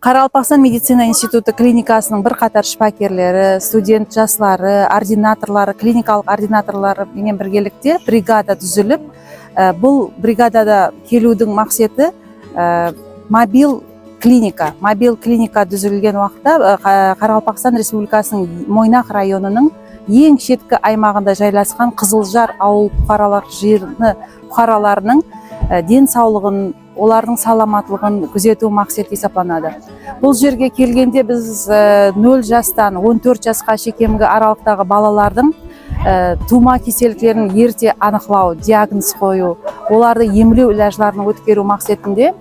Қарақалпақстан медицина институты клиникасының бір қатар шипакерлері, студент жастары, ординаторлары, клиникалық ординаторлары менен біргелікте бригада түзіліп, бұл бригадада келудің мақсаты мобил клиника түзілген уақытта Қарақалпақстан Республикасының Мойнақ районының ең шеткі аймағында жайласқан Қызылжар ауыл бұқараларының денсаулығын, олардың саламатлығын күзету мақсаты есептелінеді. Бұл жерге келгенде біз 0 жастан 14 жасқа шейінгі аралықтағы балалардың тума кеселіктерін ерте анықтау, диагноз қою, оларды емлеу ілажларын өткеру мақсатында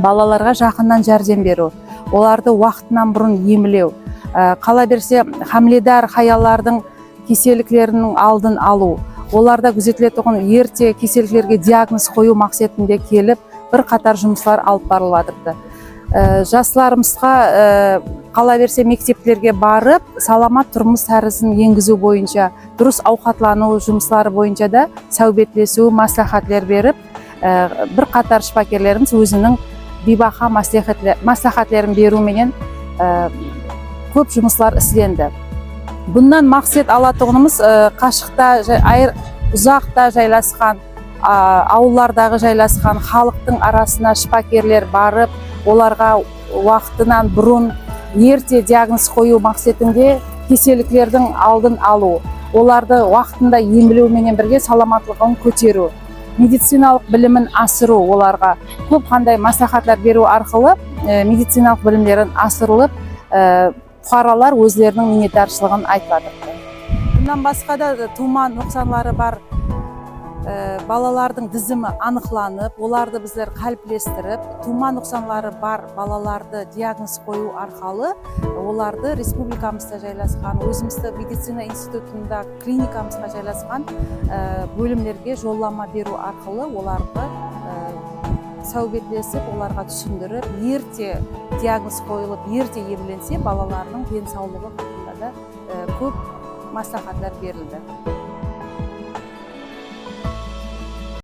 балаларға жақыннан жәрдем беру, оларды уақытынан бұрын емлеу, қала берсе хамледар хаялардың кеселіктерінің алдын алу, оларда күзетілетін ерте кеселіктерге диагноз қою мақсатында келіп, бір қатар жұмыстар алып барылып жатырды. Жастарымызға қала берсе мектептерге барып, саламат тұрмыс тәрізін енгізу бойынша, дұрыс ауқатлану жұмыстары бойынша да сәубетлесу, маслихатлер беріп, бір қатар шипакерлеріміз өзінің бейбақа маслихатлерін беруменен көп жұмыслар істенді. Бұндан мақсат алатығынымыз қашықта, ұзақта жайласқан, ауыллардағы жайласқан халықтың арасына шипакерлер барып, оларға уақытынан бұрын ерте диагноз қою мақсатында кеселіктердің алдын алу, оларды уақытында емлеуменен бірге саламатлығын көтеру, медициналық білімін асыру, оларға көп қандай маслихатлар беру арқылы медициналық білімдерін асырылып, бұқаралар өздерінің миннетдаршылығын айтады. Бұндан басқа да тума нұқсанлары бар балалардың тізімі анықланып, оларды біздер қалыптастырып, тума нұқсанлары бар балаларды диагноз қою арқылы оларды республикамызда жайласқан, өзімізді медицина институтында клиникамызға жайласқан бөлімдерге жолдама беру арқылы оларды сәубетлесіп, оларға түсіндіріп, ерте диагноз қойылып, ерте емленсе, балалардың денсаулығы хақында да көп маслихатлар берілді.